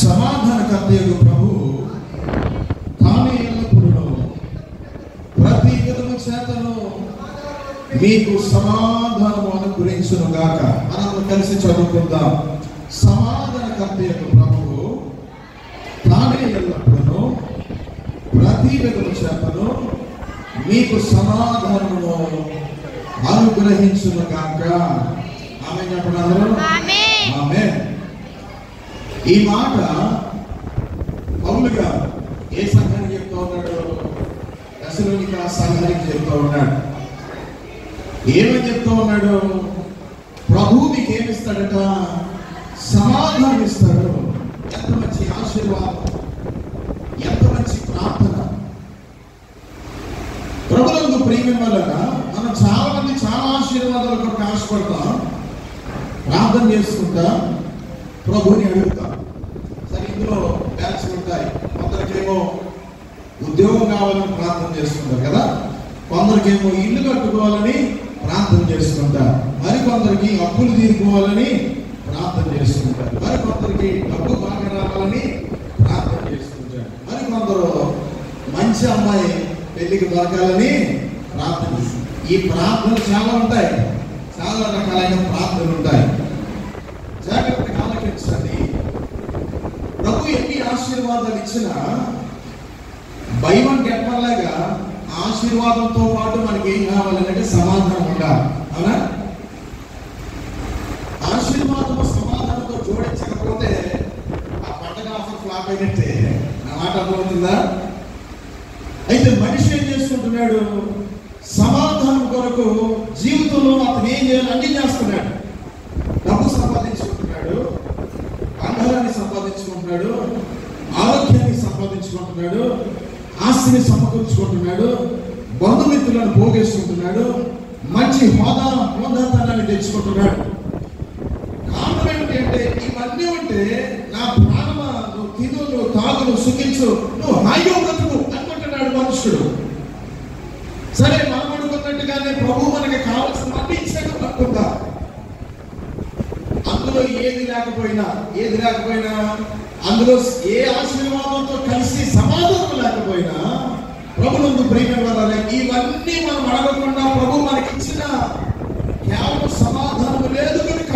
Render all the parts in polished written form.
సమాధానకర్తయగు ప్రభువు తానే ఎల్లప్పుడూ ప్రతి విధము చేతను మీకు సమాధానము అనుగ్రహించును గాక. మనం కలిసి చదువుకుందాం. సమాధానకర్తయగు ప్రభువు తానే ఎల్లప్పుడూ ప్రతి విధము చేతను మీకు సమాధానము అనుగ్రహించును గాక. ఆమేన్ చెప్పండి అందరూ. ఆమేన్. ఈ మాట పౌలుగా ఏ సంఘానికి చెప్తా ఉన్నాడు? తెస్సలోనిక సంఘానికి చెప్తా ఉన్నాడు. ఏమని చెప్తా ఉన్నాడు? ప్రభువు మీకు ఏమిస్తాడట? సమాధానం ఇస్తాడు. ఎంత మంచి ఆశీర్వాదం, ఎంత మంచి ప్రార్థన. ప్రభువునందు ప్రియమైన వాళ్ళగా మనం చాలా మంది చాలా ఆశీర్వాదాల కొరకు ఆశపడతాం, ప్రార్థన చేసుకుంటా, ప్రభువుని అడుగుతాం. సరే, ఇందులో బ్యాచ్ ఉంటాయి. కొందరికేమో ఉద్యోగం కావాలని ప్రార్థన చేసుకుంటారు కదా, కొందరికేమో ఇల్లు కట్టుకోవాలని ప్రార్థన చేసుకుంటారు, మరికొందరికి అప్పులు తీరుకోవాలని ప్రార్థన చేసుకుంటారు, మరికొందరికి డబ్బు బాగా రావాలని ప్రార్థన చేసుకుంటారు, మరికొందరు మంచి అమ్మాయి పెళ్లికి దొరకాలని ప్రార్థన చేస్తారు. ఈ ప్రార్థనలు చాలా ఉంటాయి, చాలా రకాలైన ప్రార్థనలు ఉంటాయి. జాగ్రత్తగా ఆలోచించండి. ప్రభు ఎన్ని ఆశీర్వాదాలు ఇచ్చినా బై వన్ గెట్ వన్ లాగా ఆశీర్వాదంతో పాటు మనకి ఏం కావాలంటే సమాధానం ఉండాలి. అవునా? ఆశీర్వాదము సమాధానంతో జోడించకపోతే ఆ పండగ ఆఫర్ ఫ్లాప్ అయినట్టే. నా మాట అర్థమవుతుందా? అయితే మనిషి ఏం చేసుకుంటున్నాడు? సమాధానం కొరకు జీవితంలో అతను ఏం చేయాలి? అన్ని చేస్తున్నాడు. డబ్బు సంపాదించుకుంటున్నాడు, బంగారాన్ని సంపాదించుకుంటున్నాడు, ఆరోగ్యాన్ని సంపాదించుకుంటున్నాడు, ఆస్తిని సమకూర్చుకుంటున్నాడు, బంధుమిత్రులను పోగేసుకుంటున్నాడు, మంచి హోదాతనాన్ని తెచ్చుకుంటున్నాడు. కారణం ఏంటంటే ఇవన్నీ ఉంటే నా ప్రాణమా, నువ్వు తిను, నువ్వు తాగు, నువ్వు సుఖించు, నువ్వు హాయిగా బ్రతుకు అనుకుంటున్నాడు మనుషుడు. సరే, మనం అనుకున్నట్టుగానే ప్రభు మనకి కావాల్సినవన్నీ ఇచ్చాక తప్పుందా? అందులో ఏది లేకపోయినా అందులో ఏ ఆశీర్వాదంతో కలిసి సమాధానం లేకపోయినా ప్రభునందు ప్రేమ వల్ల ఇవన్నీ మనం అడగకుండా ప్రభు మనకి ఇచ్చిన కేవలం సమాధానం లేదు కనుక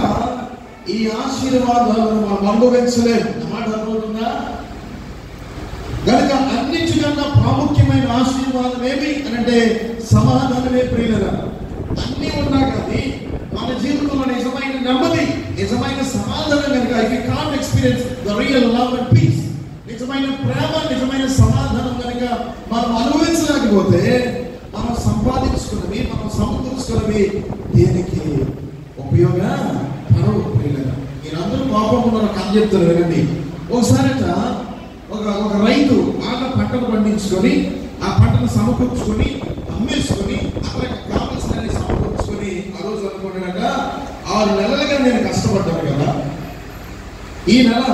ఈ ఆశీర్వాదాలను మనం అనుభవించలేము. అన్నమాట అర్థమవుతుందా? కనుక అన్నిటికన్నా ప్రాముఖ్యమైన ఆశీర్వాదం ఏమి అంటే సమాధానమే. ప్రియులరా, అన్ని ఉన్నా కానీ మన జీవితంలో నిజమైన నెమ్మది, నిజమైన సమాధానం కనుక if you can't experience the real love and peace, నిజమైన ప్రేమ, నిజమైన సమాధానం కనుక మనం అనుభవించలేకపోతే మనం సంపాదించుకున్నవి, మనం సమకూర్చుకున్నవి దేనికి ఉపయోగపడవు. ప్రియులరా, మీరందరూ కోపం ఉన్న కథ చెప్తారు వినండి. ఒకసారట ఒక రైతు బాగా పంటను పండించుకొని ఆ పంటను సమకూర్చుకొని అమ్మేసుకొని అతనికి కావలసిన సమకూర్చుకొని ఆ రోజు అనుకున్నాడట, 6 నెలలుగా నేను కష్టపడ్డాను కదా, ఈ నెల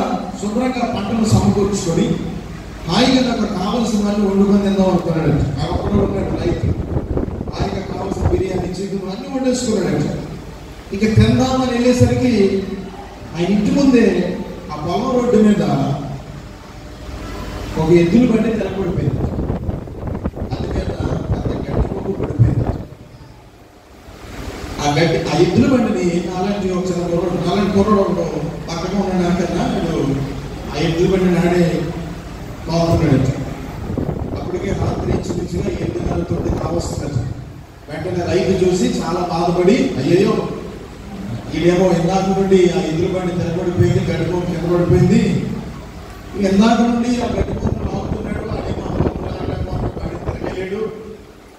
శుభ్రంగా పంటను సమకూర్చుకొని హాయిగా నాకు కావలసిన వాళ్ళు వండుకొని తిందాం అనుకున్నాడు. అప్పుడు ఉన్నాడు రైతు, హాయిగా కావలసిన బిర్యానీ, చికెన్ అన్ని వండేసుకున్నాడు. ఇక తిందామని వెళ్ళేసరికి ఆ ఇంటి ముందే ఆ పొలం రోడ్డు మీద ఒక ఎద్దులు బండి తెలపడిపోయింది. అందుకని గడ్డి పొగ్గు పడిపోయింది. ఆ ఎద్దుల బండిని నాలాంటి ఒక చిన్న కుర్రోడు, నాలాంటి కుర్రోడు పక్కగా ఉన్న నాకన్నా నేను ఆ ఎద్దుల బండి నాడే బాగుతున్నాడు. అప్పటికే రాత్రి ఇంచుమించుగా 8:30 కావస్తుంది. వెంటనే రైతు చూసి చాలా బాధపడి, అయ్యో ఇదేమో ఇందాక నుండి ఆ ఎద్దుల బండి తెలపడిపోయింది, గడ్డి పొగ్గు కింద పడిపోయింది, ఇందాక నుండి ఆ గడ్డి పొగ్గు లాగుతున్నాడు, అదేమో తిరగలేడు,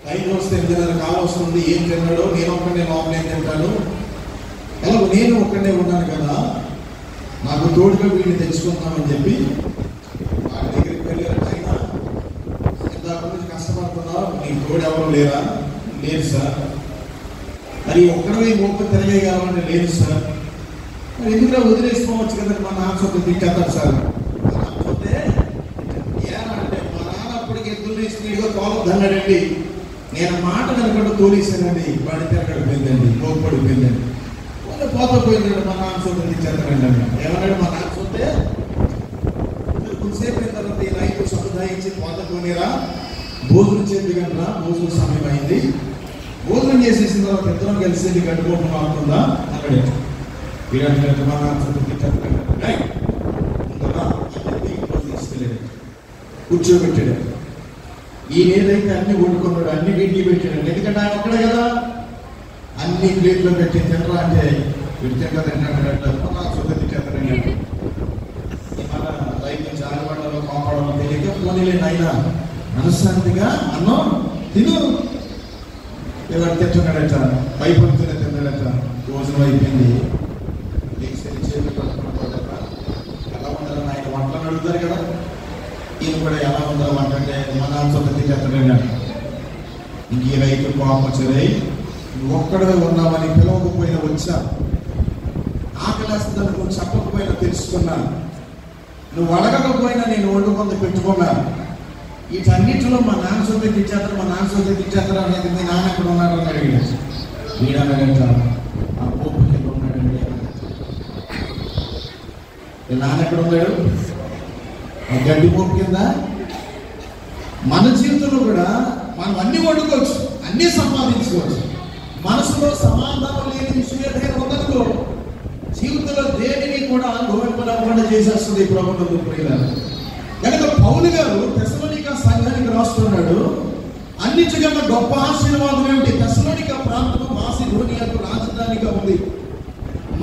టైం వస్తే 8:30 కావస్తుంది, ఏం తిన్నాడో, నేను ఒక్కడే లోపల ఏం తింటాను, ఎలాగో నేను ఒక్కడే ఉన్నాను కదా, నాకు తోడుగా వీడిని తెచ్చుకుంటామని చెప్పి వాడి దగ్గరికి వెళ్ళారు. అయినా ఇందాక నుంచి కష్టపడుతున్నావు, నీకు తోడు ఎవరు లేరా? లేదు సార్. మరి ఒక్కడే మొక్క తిరగేయగలమని లేదు సార్. మరి ఎందుకు వదిలేసుకోవచ్చు కదా, మా నాన్న సొంత తింటారు సార్. అంటే ఏనంటే మా నాన్న అప్పటికి ఎద్దులు తీసుకుని తోలొద్దన్నాడండి, నేను మాట కనుక తోలేసానండి, వాడి తిరగడిపోయిందండి, మోపడిపోయిందండి, పోతా పోయిందండి, మా నాన్న సొంత తెచ్చేస్తానండి. ఏమన్నాడు? మా నాన్న సొంతే కొద్దిసేపు అయిన తర్వాత ఈ రైతు సముదాయించి పోతపోనేరా, భోజనం చేద్దుగంటరా, భోజనం సమయం అయింది. భోజనం చేసేసిన తర్వాత ఇద్దరం కలిసి గడ్డుకోవడం మారుతుందా అక్కడే తీసుకెళ్ళాడు, కూర్చోబెట్టాడు. ఈయన ఏదైతే అన్ని వండుకున్నాడు అన్ని వీటికి పెట్టాడు. ఎందుకంటే ఆయన ఒక్కడే కదా, అన్ని ప్లేట్లో పెట్టి తినరా అంటే వీడు తింటారంటే మన రైతు జానపడలో కాపాడలో తెలియక పోనీలే నాయన మనశ్శాంతిగా అన్నం తిను. ఎవరు తింటున్నాడట, పైపడుతూనే తిన్నాడట. భోజనం అయిపోయింది, ఎలా ఉండాలి ఆయన వంటలను అడుగుతారు కదా, ఈయన కూడా ఎలా ఉండాలి వంట అంటే మన సొంత తింటాడు. ఇంక ఈ రైతు కోపం వచ్చాయి, ఒక్కడే ఉన్నామని పిలవకపోయినా వచ్చా, ఆకలేస్తుందని నువ్వు చెప్పకపోయినా తెలుసుకున్నా, నువ్వు అడగకపోయినా నేను వండుకొని పెట్టుకున్నా. వీటన్నిటిలో మా నాన్న సొంత తెచ్చేస్తారు, మా నాన్న సొంత తెచ్చేస్తారు అనేది మీ నాన్న ఎక్కడ ఉన్నాడు అని అడిగాడు. వీడనగంట ఆ పోపు కింద ఉన్నాడండి. మీ నాన్న ఎక్కడ ఉన్నాడు? ఆ గడ్డి పోపు కింద. మన జీవితంలో కూడా మనం అన్ని వండుకోవచ్చు, అన్ని సంపాదించుకోవచ్చు. మనసులో సమాధానం లేని విషయం ఏదైనా ఉండదు. జీవితంలో దేనిని కూడా గోవింపకుండా చేసేస్తుంది ఈ ప్రభుత్వం. కనుక పౌలు గారు తెస్సలోనిక సంఘానికి రాస్తున్నాడు. అన్నిటికన్నా గొప్ప ఆశీర్వాదం ఏమిటి? తెస్సలోనిక ప్రాంతం మాసిదోనియాకు రాజధానిగా ఉంది.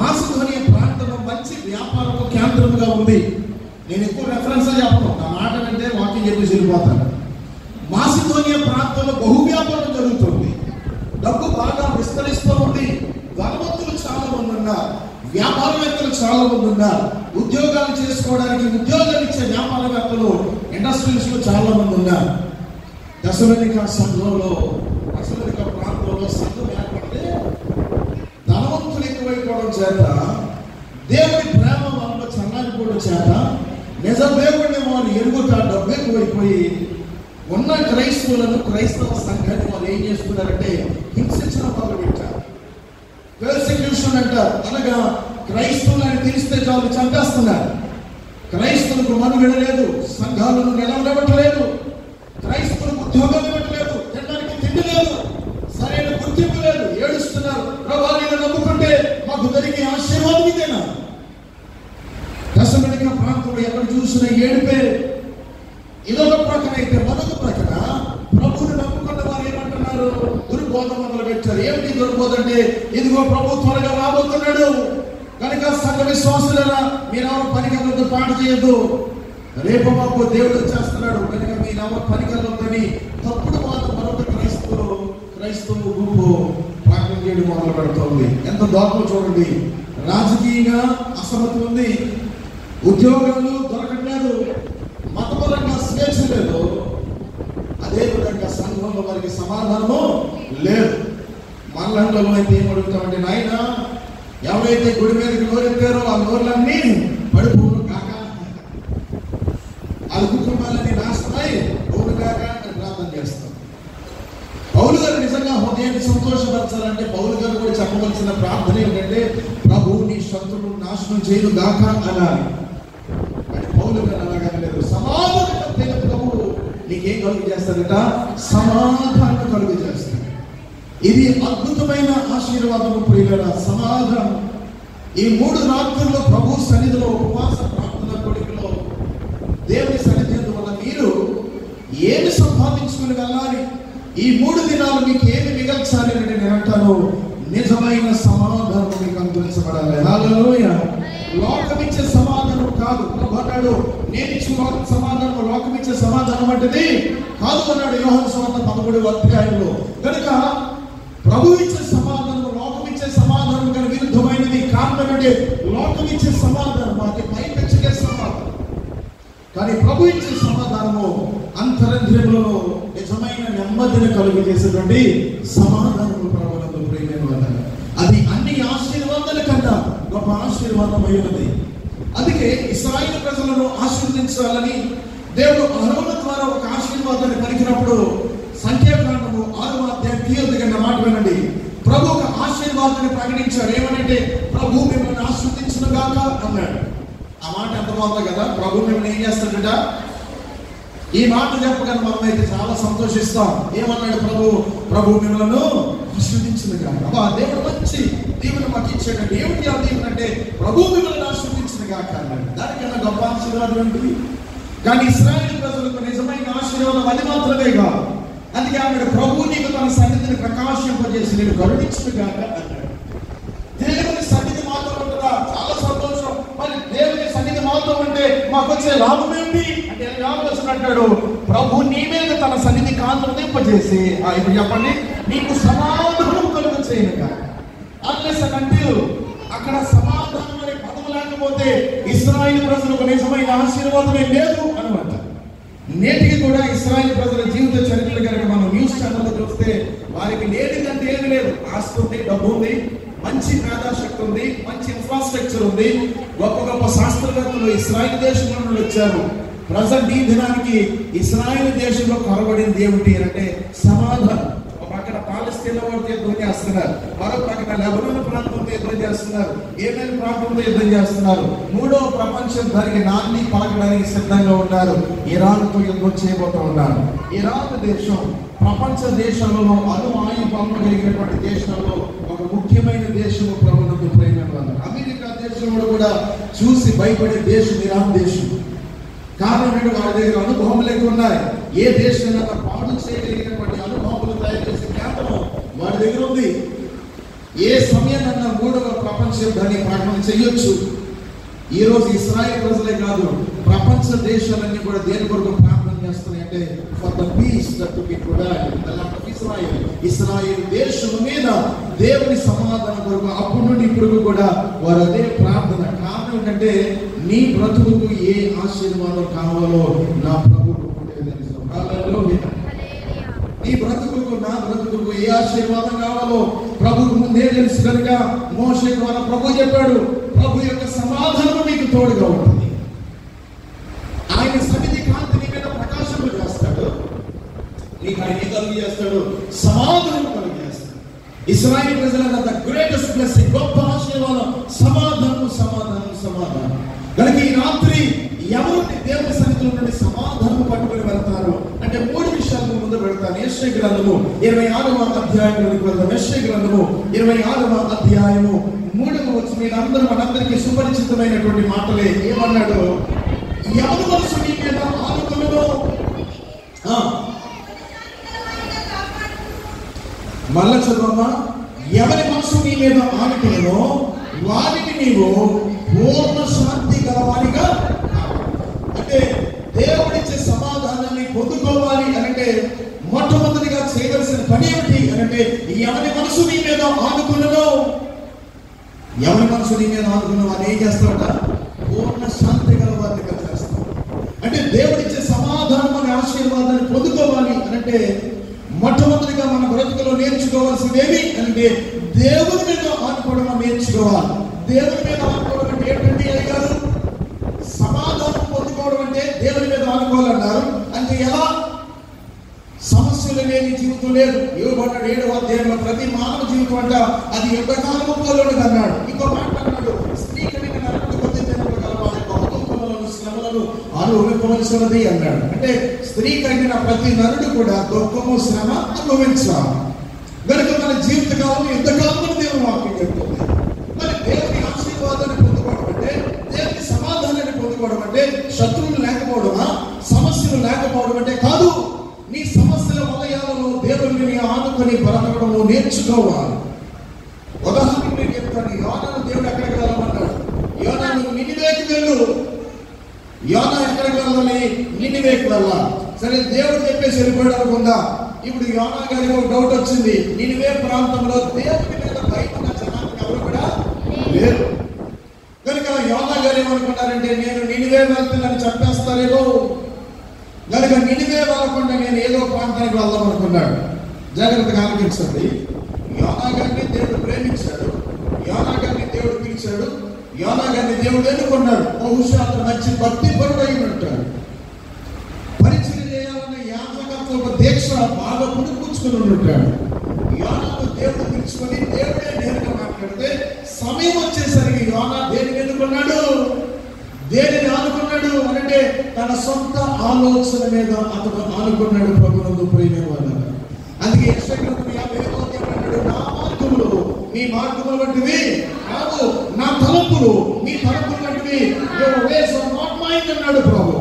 మాసిదోనియా ప్రాంతం మంచి వ్యాపారపు కేంద్రముగా ఉంది. నేను ఎక్కువ రెఫరెన్స్ చెప్పను, నా మాట అంటే వాక్యం చెప్పి వెళ్ళిపోతాను. మాసిదోనియా ప్రాంతంలో బహు వ్యాపారం జరుగుతుంది, డబ్బు బాగా విస్తరిస్తూ ఉంది. ధనవంతులు చాలా మంది ఉన్నారు, వ్యాపారవేత్తలు చాలా మంది ఉన్నారు, ఉద్యోగాలు చేసుకోవడానికి ఉద్యోగాలు ఇచ్చే వ్యాపారవేత్తలు ఇండస్ట్రీస్ లో చాలా మంది ఉన్నారు. తెస్సలోనిక సంఘంలో, తెస్సలోనిక ప్రాంతంలో సంఘం ఏర్పడితే ధనవంతులు ఎక్కువైపోవడం చేత, దేవుడి ప్రేమ వాళ్ళలో చల్లారిపోవడం చేత, నిజ దేవుడిని వాళ్ళు ఎరుగుతా డబ్బు ఎక్కువైపోయి ఉన్న క్రైస్తవులను, క్రైస్తవ సంఘాన్ని వాళ్ళు ఏం చేస్తున్నారంటే హింసించడం మొదలుపెట్టారు. పెర్సిక్యూషన్ అంటారు. అనగా క్రైస్తవులను తెలిస్తే చాలు చంపేస్తున్నారు. క్రైస్తవులకు మనుగడ లేదు, సంఘాలను నిలవనివ్వట్లేదు, క్రైస్తవులకు ఉద్యోగాలు ఇవ్వట్లేదు, తినడానికి తిండి లేదు, సరైన గుర్తింపు లేదు, ఏడుస్తున్నారు. ప్రభువా నిన్ను నమ్ముకుంటే మాకు దొరికే ఆశీర్వాదం ఇదేనా? తెస్సలోనిక ప్రాంతంలో ఎక్కడ చూసిన ఏడుపే. ఇదొక ప్రక్కన అయితే మరొక ప్రక్కన ప్రభువుని నమ్ముకున్న వారు ఏమంటున్నారు? దుర్బోధ మొదలు పెట్టారు. ఏమిటి దుర్బోధ అంటే, ఇదిగో ప్రభు త్వరగా రాబోతున్నాడు కనుక సంఘ విశ్వాసులరా మీరెవరు పనికెళ్ళొద్దు, పాట చేయొద్దు, రేపు మాకు దేవుడు వచ్చేస్తున్నాడు కనుక మీరెవరు పనికెళ్ళొద్దని తప్పుడు మాట మరొక క్రైస్తవులు గుంపు ప్రకటన చేయడం మొదలు పెడుతోంది. ఎంత దోపం చూడండి. రాజకీయంగా అసమతి ఉంది, ఉద్యోగాలు దొరకట్లేదు, మతపరంగా స్వేచ్ఛ లేదు, అదేవిధంగా సంఘంలో వారికి సమాధానము లేదు. మనలో అయితే ఏం అడుగుతామంటే, నాయన ఎవరైతే గుడి మీదకి నోరెత్తారో ఆ నోర్లన్నీ పడిపోను కాక, అది కుటుంబాలన్నీ నాశనమై పోను కాక అని ప్రార్థన చేస్తాం. పౌలు గారు నిజంగా హృదయాన్ని సంతోషపరచాలంటే పౌలు గారు కూడా చెప్పవలసిన ప్రార్థన ఏంటంటే, ప్రభు నీ శత్రువును నాశనం చేయను గాక అనాలి. కానీ పౌలు గారు అలాగే లేదు. సమాధానం ప్రభు నీకేం కలుగు చేస్తాడట? సమాధానం కలుగు చేస్తాడు. ఇది అద్భుతమైన ఆశీర్వాదము ప్రియులారా, సమాధానం. ఈ 3 రాత్రుల్లో ప్రభు సన్నిధిలో ఉపవాస ప్రార్థన కోడికలో దేవుని సన్నిధి వల్ల మీరు ఏమి సంపాదించుకుని వెళ్ళాలి? ఈ 3 దినాలు మీకు ఏమి మిగల్చాలి అంటే నేను అంటాను, నిజమైన సమాధానం మీకు అనుగ్రహించబడాలి. హల్లెలూయా. లోకమిచ్చే సమాధానం కాదు. ప్రభు అన్నాడు, నేను ఇచ్చిన సమాధానం లోకమిచ్చే సమాధానం అంటే కాదు అన్నాడు యోహాను సువార్త 13వ అధ్యాయంలో. కనుక ప్రభు ఇచ్చే సమాధానం లోకమిచ్చే సమాధానం కానీ విరుద్ధమైనది. కారణం అంటే లోకమిచ్చే సమాధానం మాకు పైపెచ్చే సమాధానం, కానీ ప్రభు ఇచ్చే సమాధానము అంతరంధ్రంలో నిజమైన నెమ్మదిని కలుగు చేసేటువంటి సమాధానము ప్రభువునందు ప్రియమైన వారు. అది అన్ని ఆశీర్వాదాల కన్నా గొప్ప ఆశీర్వాదం అయినది. అందుకే ఇశ్రాయేలు ప్రజలను ఆశీర్వదించాలని దేవుడు అహరోను ద్వారా ఒక ఆశీర్వాదాన్ని పలికినప్పుడు సంఖ్యాకాండము 6వ అధ్యాయం మాట వినండి. ప్రభు ఒక ఆశీర్వాదాన్ని ప్రకటించాడు. ఏమనంటే, ప్రభు మిమ్మల్ని ఆశీర్వదించును గాక అన్నాడు. ఆ మాట ఎంత బాగుంది కదా, ప్రభు మిమ్మల్ని ఏం చేస్తాడట? ఈ మాట చెప్పగానే మనం అయితే చాలా సంతోషిస్తాం. ఏమన్నాడు ప్రభు మిమ్మల్ని ఆశీర్వదించింది కాక. అబ్బా, దేవుడు మంచి దీవెన మాకు ఇచ్చాడండి. ఏమిటి ఆ దీవెన అంటే ప్రభు మిమ్మల్ని ఆశీర్వదించింది కాక అన్నాడు. దానికన్నా గొప్ప ఆశీర్వాదం ఏంటి? కానీ ఇశ్రాయేలు ప్రజలకు నిజమైన ఆశీర్వాదం అది మాత్రమే కాదు. అందుకే అన్నాడు, ప్రభు నీకు తన సన్నిధిని ప్రకాశింపజేసి నేను కరుణించును గాక అన్నాడు. దేవుని సన్నిధి మాతో ఉంటుందా? చాలా సంతోషం. మరి దేవుని సన్నిధి మాతో ఉంటే మాకు వచ్చే లాభం ఏంటి అంటే అంటాడు, ప్రభు నీ మీద తన సన్నిధి కాంతింపజేసి ఇప్పుడు చెప్పండి, నీకు సమాధానం కలుగ చేయను. అన్లెస్ అంటే అక్కడ సమాధానం అనే పదం లేకపోతే ఇశ్రాయేలు ప్రజలకు నిజమైన ఆశీర్వాదమే లేదు అనమాట. నేటికి కూడా ఇశ్రాయేలు ప్రజల జీవిత చరిత్రలు కనుక మనం న్యూస్ ఛానల్లో చూస్తే వారికి లేనిదంటే ఏమి లేదు. ఆస్తి ఉంది, డబ్బు ఉంది, మంచి మేధాశక్తి ఉంది, మంచి ఇన్ఫ్రాస్ట్రక్చర్ ఉంది, గొప్ప గొప్ప శాస్త్రవేత్తలు ఇశ్రాయేలు దేశంలో నుండి వచ్చారు. ప్రజెంట్ ఈ దినానికి ఇశ్రాయేలు దేశంలో కొరబడింది ఏమిటి అంటే సమాధానం. ఒక పక్కన పాలస్తీనా వారితో యుద్ధం చేస్తున్నారు, మరో పక్కన లెబనాన్ ప్రాంతంతో యుద్ధం చేస్తున్నారు, ఏమేమి ప్రాంతంతో యుద్ధం చేస్తున్నారు. మూడవ ప్రపంచం దానికి నాన్ని పలకడానికి సిద్ధంగా ఉన్నారు. ఇరాన్తో యుద్ధం చేయబోతూ ఉన్నారు. ఇరాన్ దేశం ప్రపంచ దేశాలలో ఆయుధ బొమ్మ కలిగినటువంటి దేశాల్లో ఒక ముఖ్యమైన దేశము ప్రభుత్వ ప్రేమ. అమెరికా దేశంలో కూడా చూసి భయపడే దేశం ఇరాన్ దేశం. కారణం ఏంటంటే వాడి దగ్గర అనుభవం లేక ఉన్నాయి. ఏ దేశమైనా పాడు చేయగలిగినటువంటి అనుభవాలు తయారు చేసే జ్ఞాపకం వాడి దగ్గర ఉంది. ఏ సమయాన్న మూడవ ప్రపంచ యుద్ధాన్ని ప్రారంభం చేయొచ్చు. ఈ రోజు ఇశ్రాయేల్ ప్రజలే కాదు, ప్రపంచ దేశాలన్నీ కూడా దేని కొరకు ప్రార్థన చేస్తున్నాయి అంటే for the peace that to be provided the land of Israel. Israel దేశం మీద దేవుని సమాధానం కొరకు అప్పటి నుండి ఇప్పుడు కూడా వారు అదే ప్రార్థన. కారణం ఏంటంటే నీ బ్రతుకుకు ఏ ఆశీర్వాదం కావాలో నా ప్రభువుకు తెలుసు. హల్లెలూయా. నీ బ్రతుకుకు నా బ్రతుకుకు ఏ ఆశీర్వాదం కావాలో ప్రభువుకు ముందే తెలుసు కనుక మోషే ద్వారా ప్రభు చెప్పాడు, ప్రభు యొక్క సమాధానం నీకు తోడుగా ఉంటుంది. ఆయన సన్నిధి కాంతి నీ మీద ప్రకాశం చేస్తాడు. నీకు ఆయన ఏ కలుగు చేస్తాడు? సమాధానం కలుగు చేస్తాడు. ఇశ్రాయేలు ప్రజల ద గ్రేటెస్ట్ బ్లెస్సింగ్, గొప్ప ఆశీర్వాదం సమాధానం, సమాధానం, సమాధానం. కనుక ఈ రాత్రి ఎవరిని దేవుని సన్నిధిలో నుండి సమాధానం పట్టుకొని వెళ్తారు అంటే మూడు విషయాలను ముందు పెడతాను. యెషయా గ్రంథము 26వ అధ్యాయంలోకి వెళ్తాం. యెషయా గ్రంథము 26వ అధ్యాయము 3వ వచనం. మీరందరూ మనందరికీ సుపరిచితమైనటువంటి మాటలే. ఏమన్నాడు? ఎవరి మనసు నీ మీద ఆనుకున్నదో, మళ్ళా చదవమ్మా, ఎవరి మనసు నీ మీద ఆనుకున్నదో వారిని నీవు పూర్ణ శాంతి గలవానిగా. అంటే దేవుడిచ్చే సమాధానాన్ని పొందుకోవాలి అంటే మొట్టమొదటిగా చేయవలసిన పని ఏమిటి అంటే ఎవరి మనసు నీ మీద ఆనుకున్నదో, ఎవరి మనసు నీ మీద ఆనుకున్న వారిని ఏం చేస్తాడట? పూర్ణ శాంతి గలవారిగా చేస్తాడు. అంటే దేవుడిచ్చే సమాధానం అనే ఆశీర్వాదాన్ని పొందుకోవాలి అంటే మొట్టమొదటిగా మన బ్రతుకులో నేర్చుకోవాల్సింది ఏమి అంటే దేవుని మీద ఆనుకోవడం నేర్చుకోవాలి. దేవుని మీద ఆనుకోవడం అంటే ఏంటంటే అయ్యారు సమాధానం పొందుకోవడం అంటే దేవుని మీద ఆనుకోవాలన్నారు. అంటే ఎలా? సమస్యలు లేని జీవితం లేదు. ఇవ్వబడ్డాడు 7వ అధ్యాయంలో ప్రతి మానవ జీవితం అంట అది యుద్ధకాలము పోలోనిది అన్నాడు. ఇంకో మాట అన్నాడు, స్త్రీ కలిగిన నరుడు కొద్ది దినములు గలవాడు బహుదుఃఖములను శ్రమలను అనుభవించవలసినది అన్నాడు. అంటే స్త్రీ కలిగిన ప్రతి నరుడు కూడా దుఃఖము శ్రమ అనుభవించాలి. కనుక మన జీవిత కాలం యుద్ధకాలంలో దేవుని వాక్యం చెప్తుంది. మరి దేవుని ఆశీర్వాదాన్ని పొందుకోవడం అంటే, దేవుని సమాధానాన్ని పొందుకోవడం అంటే శత్రువులు లేకపోవడమా, సమస్యలు లేకపోవడం అంటే కాదు. నీ సమస్యల వలయాలను దేవుని ఆనుకొని బ్రతకడము నేర్చుకోవాలి. ఉదాహరణకు నేను చెప్తాను, యోనాను దేవుడు ఎక్కడికి వెళ్ళమన్నాడు? యోనా నువ్వు నినివేకి వెళ్ళు. యోనా ఎక్కడికి వెళ్ళాలి? నినివేకి వెళ్ళాలి. సరే దేవుడు చెప్పేసి వెళ్ళిపోయాడు అనుకుందా. ఇప్పుడు యోనా గారికి ఒక డౌట్ వచ్చింది. నినివే ప్రాంతంలో దేవుడి మీద భయపడిన జనానికి ఎవరు కూడా లేరు. కనుక యోనా గారు ఏమనుకున్నారంటే నేను నినివే వెళ్తున్నాను చంపేస్తారేమో, కనుక నినివే వెళ్ళకుండా నేను ఏదో ప్రాంతానికి వెళ్దాం అనుకున్నాడు. జాగ్రత్తగా ఆలోచించండి. యోనా గారిని దేవుడు ప్రేమించాడు, యోనా గారిని దేవుడు పిలిచాడు, యోనా గారిని దేవుడు ఎన్నుకున్నాడు. బహుశా అతను మంచి భక్తి పరుడు అయి ఉంటాడు. పరిచయం చేయాలన్న యాజకత్వ దీక్ష బాగా పుడుపుచ్చుకుని ఉంటాడు. యోనాను దేవుడు పిలుచుకొని దేవుడే నేరుగా మాట్లాడితే సమయం వచ్చేసరికి యోనా దేనికి ఎన్నుకున్నాడు? దేనిని ఆనుకున్నాడు అంటే తన సొంత ఆలోచన మీద అతను ఆనుకున్నాడు ప్రభువునందు ప్రియమైన వారు. అందుకే యెషయా 50వ అన్నాడు, నా మార్గములు మీ మార్గముల వంటివి కావు, నా తలంపులు మీ తలంపుల వంటివి. your ways are not mine అన్నాడు ప్రభు.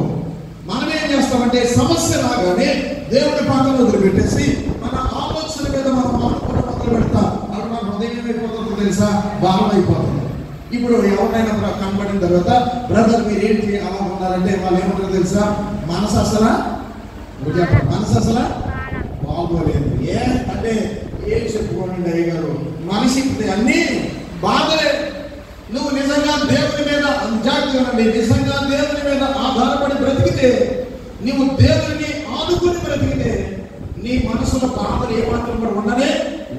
మనం ఏం చేస్తామంటే సమస్య రాగానే దేవుడి పాత్రను వదిలిపెట్టేసి మన ఆలోచన మీద మనం ఆనుకోవడం మొదలు పెడతాం. అప్పుడు మన హృదయం ఏమైపోతుందో తెలుసా? భారం అయిపోతుంది. ఇప్పుడు ఎవరైనా కనబడిన తర్వాత బ్రదర్ మీరేంటి అలా ఉన్నారంటే వాళ్ళు ఏమంటారు తెలుసా? మనసు అసలా బాగోలేదు. అంటే ఏం చెప్పుకోండి అయ్యగారు, మనిషికి అన్ని బాధలే. నువ్వు నిజంగా దేవుని మీద నిజంగా దేవుని మీద ఆధారపడి బ్రతికితే, నువ్వు దేవుని ఆదుకుని బ్రతికితే నీ మనసులో బాధలు ఏమాత్రం కూడా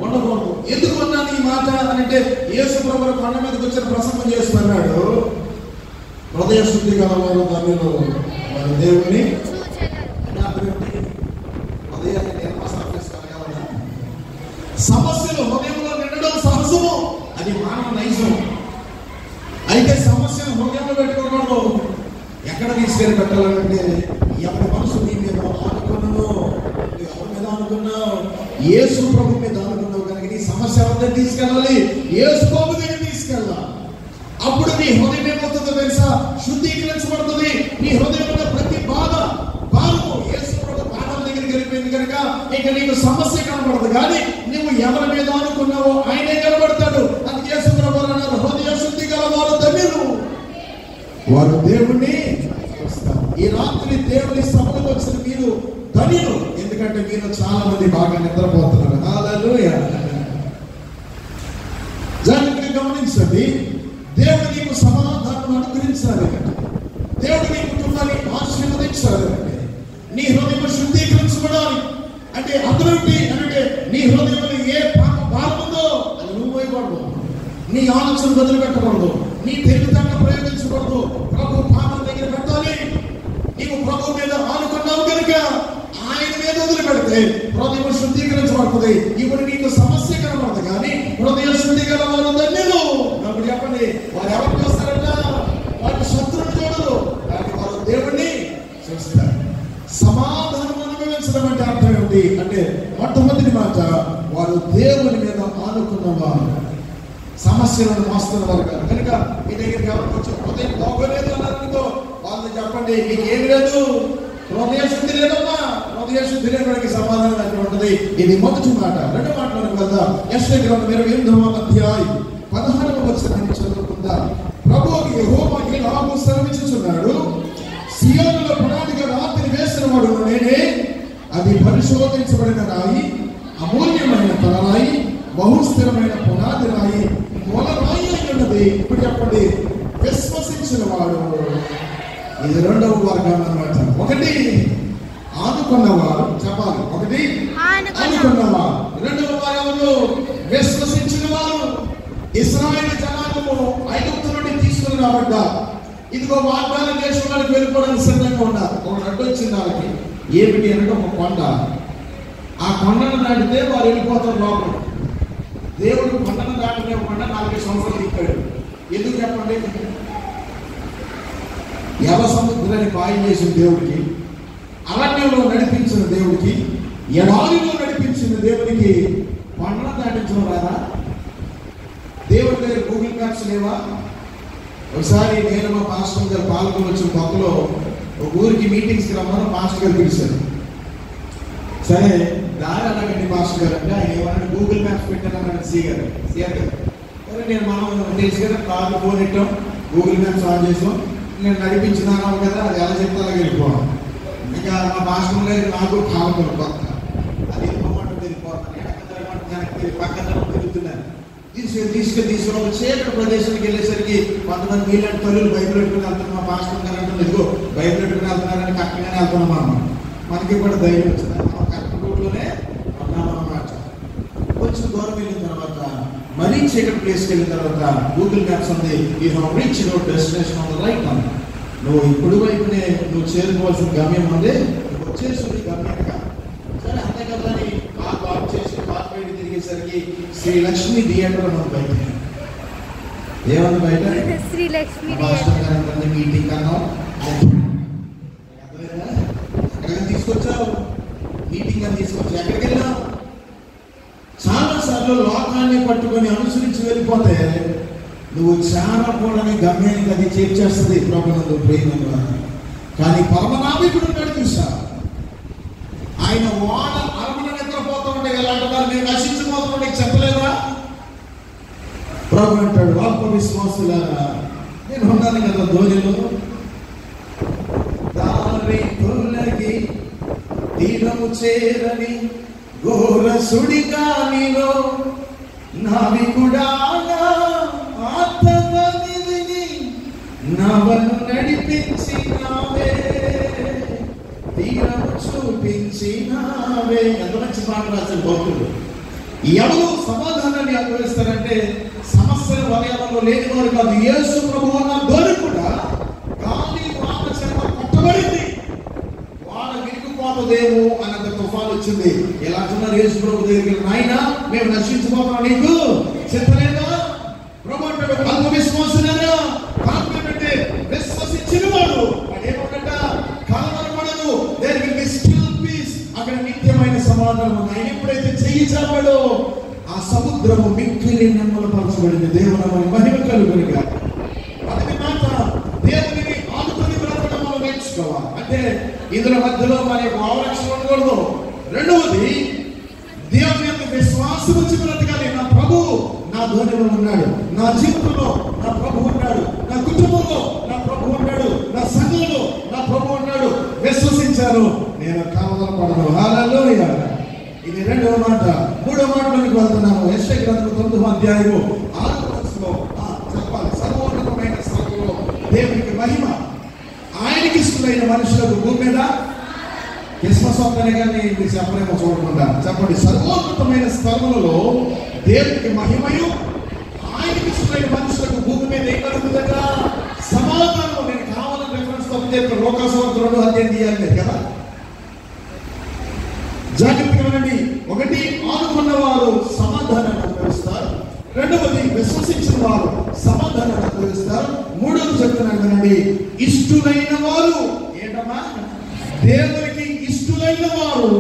ఉండకూడదు. ఎందుకు అన్నాను ఈ మాట అంటే, యేసు ప్రభువు కొండ మీదకి వచ్చిన ప్రసంగం చేస్తున్నాడు, హృదయ శుద్ధి గలవారు దానిలో వారి దేవుని సమస్యలు హృదయంలో నిండడం సహజము, అది మానవ నైజం. అయితే సమస్యను హృదయంలో పెట్టుకోకూడదు. ఎక్కడ తీసుకెళ్ళి పెట్టాలంటే ఎవరి మనసు నీ మీద ఆనుకున్నావు, ఎవరి మీద ఆనుకున్నావు? యేసు ప్రభు మీద ఆనుకున్నావు కనుక నీ సమస్య ఎవరి తీసుకెళ్ళాలి? యేసు ప్రభు దగ్గర తీసుకెళ్ళాలి. అప్పుడు నీ హృదయం ఏమవుతుందో తెలుసా? శుద్ధీకరించబడుతుంది. నీ హృదయంలో ప్రతి భారము యేసు ప్రభు పాదాల దగ్గరికి వెళ్ళిపోయింది కనుక ఇక నీకు సమస్య కనబడదు. కానీ నువ్వు ఎవరి మీద ఆనుకున్నావో ఆయనే కనబడతాడు. అందుకే యేసు ప్రభు అన్నారు, హృదయ శుద్ధి గలవారు ధన్యులు, వారు దేవుణ్ణి చూస్తారు. ఈ రాత్రి దేవుని సభకు వచ్చిన మీరు ధన్యులు, ఎందుకంటే మీరు చాలా మంది బాగా నిద్రపోతున్నారు. హల్లెలూయా. జాగ్రత్తగా గమనించండి. దేవుడు నీకు సమాధానం అనుగ్రహించాలి, దేవుడు నీ కుటుంబాన్ని ఆశీర్వదించాలి, నీ హృదయం శుద్ధీకరించబడాలి. అంటే అతనుంటి అంటే నీ హృదయంలో ఏ భారం ఉందో అది నువ్వు పోయకూడదు, నీ ఆలోచన వదిలిపెట్టకూడదు, నీ తెలివితేటలు ప్రయోగించకూడదు. ప్రభు పాదం దగ్గర పెట్టాలి. నీవు ప్రభు మీద ఆనుకున్నావు కనుక ఆయన మీద వదిలిపెడితే హృదయం శుద్ధీకరించబడుతుంది. ఇప్పుడు నీకు సమస్య కనబడదు, కానీ హృదయ శుద్ధి గలవారు ధన్యులు. నాకు చెప్పండి, వారు ఎవరు చూస్తారంట? వారి శత్రువుని చూడరు, కానీ వారు దేవుణ్ణి చూస్తారు. సమాధానం అనుభవించడం అంటే అర్థం ఏమిటి అంటే, మొట్టమొదటి మాట, వారు దేవుని మీద ఆనుకున్నవారు, సమస్యలను మోస్తున్నవారు కాదు. కనుక మీ దగ్గరికి ఎవరికి వచ్చి హృదయం బాగోలేదు అన్నారనుకో, వాళ్ళు చెప్పండి మీకు ఏమి లేదు, హృదయ శుద్ధి లేదమ్మా. హృదయ శుద్ధి లేని సమాధానం అంటే ఉంటుంది. ఇది మొదటి మాట. రెండు మాటలకు వెళ్దాం. యెషయా 28వ అధ్యాయం 16వ వచనాన్ని చదువుకుందాం. ప్రభువుకి యెహోవా ఇలాగూ సెలవిచ్చుచున్నాడు, సియోనులో పునాదిగా రాత్రి వేసిన వాడు నేనే, అది పరిశోధించబడిన రాయి, అమూల్యమైన తలరాయి, బహుస్థిరమైన పునాది రాయి, మూల రాయి అయి ఉన్నది. ఇప్పుడు చెప్పండి, విశ్వసించిన వాడు. ఇది రెండవ వర్గం అన్నమాట. ఒకటి ఆనుకున్నవారు, చెప్పాలి. ఒకటి ఆనుకున్నవారు. రెండవ వర్గంలో విశ్వసించిన వారు. ఇశ్రాయేలు జనాంగము ఐగుప్తు నుండి తీసుకుని రాబడ్డా, ఇదిగో వాగ్దాన దేశంలోకి వెళ్ళిపోవడానికి సిద్ధంగా ఉన్నారు. ఒక అడ్డు వచ్చింది వాళ్ళకి. ఏమిటి అంటే ఒక కొండ. ఆ కొండను దాటితే వారు వెళ్ళిపోతారు లోపల. దేవుడు కొండను దాటలేకుండా 40 సంవత్సరాలు తిప్పాడు. ఎందుకు చెప్పండి? ఎర్ర సముద్రాన్ని పాయం చేసిన దేవుడికి, అరణ్యంలో నడిపించిన దేవుడికి, ఎడారిలో నడిపించిన దేవుడికి కొండను దాటించడం రాదా? దేవుడి దగ్గర గూగుల్ మ్యాప్స్ లేవా? ఒకసారి నేను మా పాస్టర్ గారు పాల్గొని వచ్చిన కొత్తలో ఒక ఊరికి మీటింగ్స్కి రమ్మని పాస్టర్ గారు పిలిచారు. సరే దారి అడగండి పాస్టర్ గారు అంటే ఆయన ఏమన్నా గూగుల్ మ్యాప్స్ పెట్టానన్నాడు సిఆర్ గారు. సరే నేను మనం తెలిసి కదా కార్లు ఫోన్ పెట్టాం, గూగుల్ మ్యాప్స్ ఆన్ చేసాం, నేను నడిపించినాను కదా, అది ఎలా చెప్తే అలాగే వెళ్ళిపోవాలి. ఇంకా మా పాస్టర్ గారు నాకు కాలం కొత్త అది వెళ్ళిపోమంటే వెళ్ళిపోతాను, ఎక్కడ పక్కన తిరుగుతున్నాను. తీసుకుని చీకటి ప్రదేశానికి వెళ్ళేసరికి కొంతమంది వీళ్ళంటి తల్లులు బైబిల్ పెట్టుకుని వెళ్తున్నారు. మా పాస్టర్ గారు అంటున్నారు, ఇదిగో బైబిల్ పెట్టుకుని వెళ్తున్నారని కరెక్ట్గానే వెళ్తున్నాం అన్నమాట. మనకి కూడా ధైర్యం వచ్చింది, మనం కరెక్ట్ రూట్లోనే ఉన్నామన్నమాట. కొంచెం దూరం వెళ్ళిన తర్వాత మరీ చీకటి ప్లేస్కి వెళ్ళిన తర్వాత గూగుల్ మ్యాప్స్ ఉంది, you have reached your destination on the right one. నువ్వు ఇప్పుడు వైపునే నువ్వు చేరుకోవాల్సిన గమ్యం ఉంది, నువ్వు వచ్చేసింది గమ్యం కాదు. సరే అంతే కదా అని కార్ చేసి కార్ బయట తిరిగేసరికి శ్రీ లక్ష్మి థియేటర్ అని బయట. ఏమన్నా బయట శ్రీలక్ష్మి మీటింగ్ అన్నావు, ఎక్కడికి తీసుకొచ్చావు, మీటింగ్ అని తీసుకొచ్చావు, ఎక్కడికి వెళ్ళావు? చాలా సార్లు లోకాన్ని పట్టుకొని అనుసరించి వెళ్ళిపోతే నువ్వు చాలా కూడా గమ్యానికి అది చేర్చేస్తుంది ప్రభునందు ప్రేమ. కానీ పరమనావికుడు ఉన్నాడు చూసా, ఆయన వాడ అరమణ నిద్రపోతూ ఉంటే ఎలాంటి నేను నశించిపోతుంటే చెప్పలేదా? ప్రభు అంటాడు, ఆత్మ విశ్వాసులారా నేను ఉన్నాను కదా ధోనిలో, దారి తొలగి తీరము చేరని ఘోర సుడిగాలిలో నావికుడాగా ఆత్మనిధిని నవను నడిపించినావే, తీరము చూపించినావే. ఎంత మంచి మాట రాశాడు భక్తుడు. ఎవరు సమాధానాన్ని అనుభవిస్తారంటే సమస్యల వలయంలో లేని వారు కాదు. యేసు ప్రభువు అన్న ధోని కూడా గాలి వాన చేత పట్టబడింది, వాన విరిగిపోతుందేమో అన్నంత తుఫాను వచ్చింది. ఎలా అంటున్నారు యేసు ప్రభు దగ్గరికి, నాయన మేము నశించిపోతున్నాం, నీకు చెప్పలేదా? ప్రభు అంటాడు, అల్ప విశ్వాసులారా, కాకపోతే విశ్వసించిన వాడు వాడేమంట కలవరపడదు, there will be still peace. అక్కడ నిత్యమైన సమాధానం ఉంది. ఆయన ఎప్పుడైతే చెయ్యి చాపాడో ఆ సముద్రము మిక్కిలి నెమ్మలపరచబడింది. దేవుని మహిమ కలుగునుగా. మొదటి మాట, దేవుని ఆదుకొని బ్రతకడం మనం నేర్చుకోవాలి. అంటే ఇందులో మధ్యలో మన యొక్క ఆవరక్షణ ఉండకూడదు. రెండవది, దేవుని యొక్క విశ్వాసం వచ్చి బ్రతకాలి. నా ప్రభు నా ధోనిలో ఉన్నాడు, నా జీవితంలో నా ప్రభు ఉన్నాడు, నా కుటుంబంలో నా ప్రభు ఉన్నాడు, నా సంఘంలో నా ప్రభు ఉన్నాడు. విశ్వసించాను, నేను కలవరపడను. హల్లెలూయా. ఇది రెండవ మాట. మూడవ మాటలోనికి వెళ్తున్నాను. యెషయా గ్రంథం 9వ అధ్యాయము 6వ వచనంలో చెప్పాలి, సర్వోన్నతమైన స్థలంలో దేవునికి మహిమ, ఆయనకి ఇష్టమైన మనుషులకు భూమి మీద క్రిస్మస్ వద్దనే కానీ మీరు చెప్పలేమో చూడకుండా చెప్పండి. సర్వోన్నతమైన స్థలములలో దేవునికి మహిమయు, ఆయనకి ఇష్టమైన మనుషులకు భూమి మీద ఏం కలుగుతుందట? సమాధానం. నేను కావాలని రెఫరెన్స్ తప్పితే లోకాసువార్త 2వ అధ్యాయం తీయాలి కదా. జాగ్రత్తగా వినండి. ఒకటి, ఆనుకున్న వారు సమాధానాన్ని అనుభవిస్తారు. రెండవది, విశ్వసించిన వారు సమాధానాన్ని అనుభవిస్తారు. మూడవది చెప్తున్నాను వినండి, ఇష్టులైన వారు. ఏంటమ్మా? దేవునికి ఇష్టులైన వారు.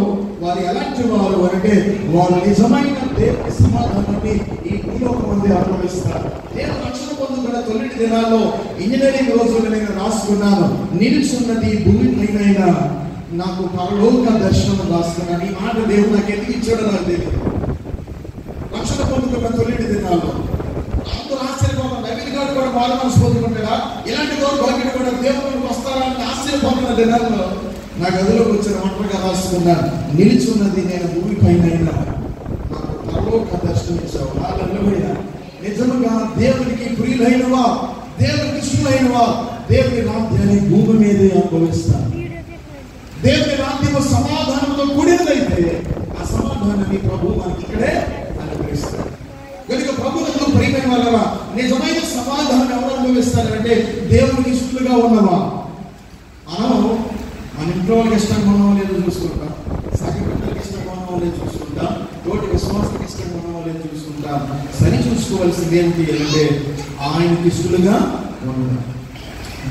వారు ఎలాంటి వారు అంటే వారు నిజమైన దేవుని సమాధానాన్ని ఈ భూలోకం మంది అనుభవిస్తారు. నేను రక్షణ పొందుకున్న తొలిటి దినాల్లో ఇంజనీరింగ్ రోజులు నేను రాసుకున్నాను, నిలుచున్నది భూమి పైన నాకు పరలోక దర్శనం రాస్తున్నాను. ఈ మాట దేవుడు నాకు ఎందుకు ఇచ్చాడో నాకు తెలియదు. రక్షణ పొందుకున్న తొలిటి దినాల్లో అందరూ ఆశ్చర్యపోతారు. నవీన్ గారు కూడా బాగా మనసు పొందుకుంటారా, ఇలాంటి వారు భాగ్యుడు కూడా దేవుడికి వస్తారా అని ఆశ్చర్యపోతున్న దినాల్లో నా గదిలోకి వచ్చిన ఒంటరిగా రాసుకున్నాను, నిలుచున్నది నేను భూమి పైన నాకు పరలోక దర్శనం ఇచ్చావు. హల్లెలూయా. నిజంగా దేవునికి ప్రియులైనవా, దేవునికి ఇష్టమైనవా, దేవుని రాజ్యాన్ని భూమి మీదే అనుభవిస్తాను. దేవుని రాజ్యము సమాధానంతో కూడినదైతే ఆ సమాధానాన్ని ప్రభు మనకి ఇక్కడే అనుభవిస్తాడు. కనుక ప్రభువులకు ప్రియమైన వాళ్ళరా, నిజమైన సమాధానం ఎవరు అనుభవిస్తారంటే దేవునికి ఇష్టలుగా ఉన్నవా. మనం మన ఇంట్లో వాళ్ళకి ఇష్టంగా ఉన్నామో లేదో చూసుకుంటాం, సగపిల్లలకి ఇష్టంగా ఉన్నామో లేదో చూసుకుంటాం, తోటి విశ్వాసానికి ఇష్టంగా ఉన్నామో లేదో చూసుకుంటాం. సరి చూసుకోవాల్సింది ఏమిటి అంటే ఆయనకి ఇష్టలుగా ఉండడం.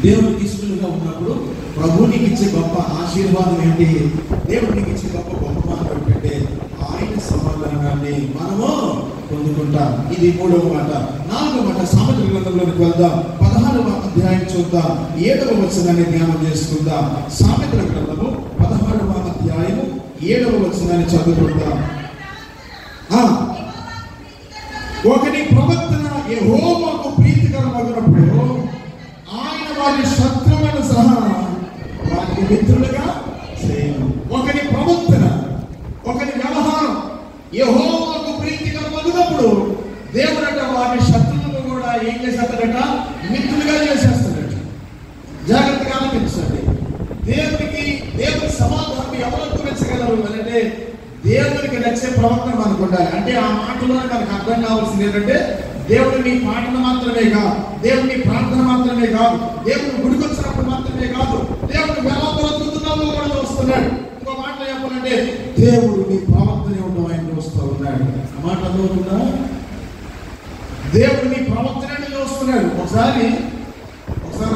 దేవునికి ఇష్టలుగా ఉన్నప్పుడు ప్రభు నీకు ఇచ్చే గొప్ప ఆశీర్వాదం ఏంటి? దేవుడు నీకు ఇచ్చే గొప్ప బహుమానం ఏంటంటే ఆయన సమాధానాన్ని మనము పొందుకుంటాం. ఇది మూడవ మాట. నాలుగవ మాట, సామెతల గ్రంథంలోకి వెళ్దాం. 16వ అధ్యాయం చూద్దాం. 7వ వచనాన్ని ధ్యానం చేసుకుందాం. సామెతల గ్రంథము 16వ అధ్యాయము 7వ వచనాన్ని చదువుకుందాం. ఒకని ప్రవర్తన యెహోవాకు ప్రీతికరమగునప్పుడు ఆయన వారి శత్రువులను సహా వారికి మిత్రులుగా చేయను. ఒకని ప్రవర్తన, ఒకని వ్యవహారం యెహోవాకు ప్రీతికరమగునప్పుడు దేవుడట వారి శత్రువులను కూడా ఏం చేస్తాడట? మిత్రులుగా చేసేస్తాడట. జాగ్రత్తగా ఆలోచించండి. దేవుని సమాధానం ఎవరు అనుభవించగలరు అంటే దేవునికి నచ్చే ప్రవర్తన మనకు ఉండాలి. అంటే ఆ మాటలో మనకు అర్థం కావాల్సింది ఏంటంటే దేవుడు నీ పాటలు మాత్రమే కాదు, దేవుడు నీ ప్రార్థన మాత్రమే కాదు, దేవుడు గుడికి వచ్చినప్పుడు మాత్రమే కాదు, దేవుడు ఎలా బ్రతుకుతున్నావు కూడా చూస్తున్నాడు. ఇంకో మాటలో చెప్పాలంటే దేవుడు నీ ప్రవర్తన ఉండడం ఆయన చూస్తూ ఉన్నాడు. ఆ మాట అర్థమవుతుందా? దేవుడు నీ ప్రవర్తన చూస్తూ చేసుకున్నాడు. ఒకసారి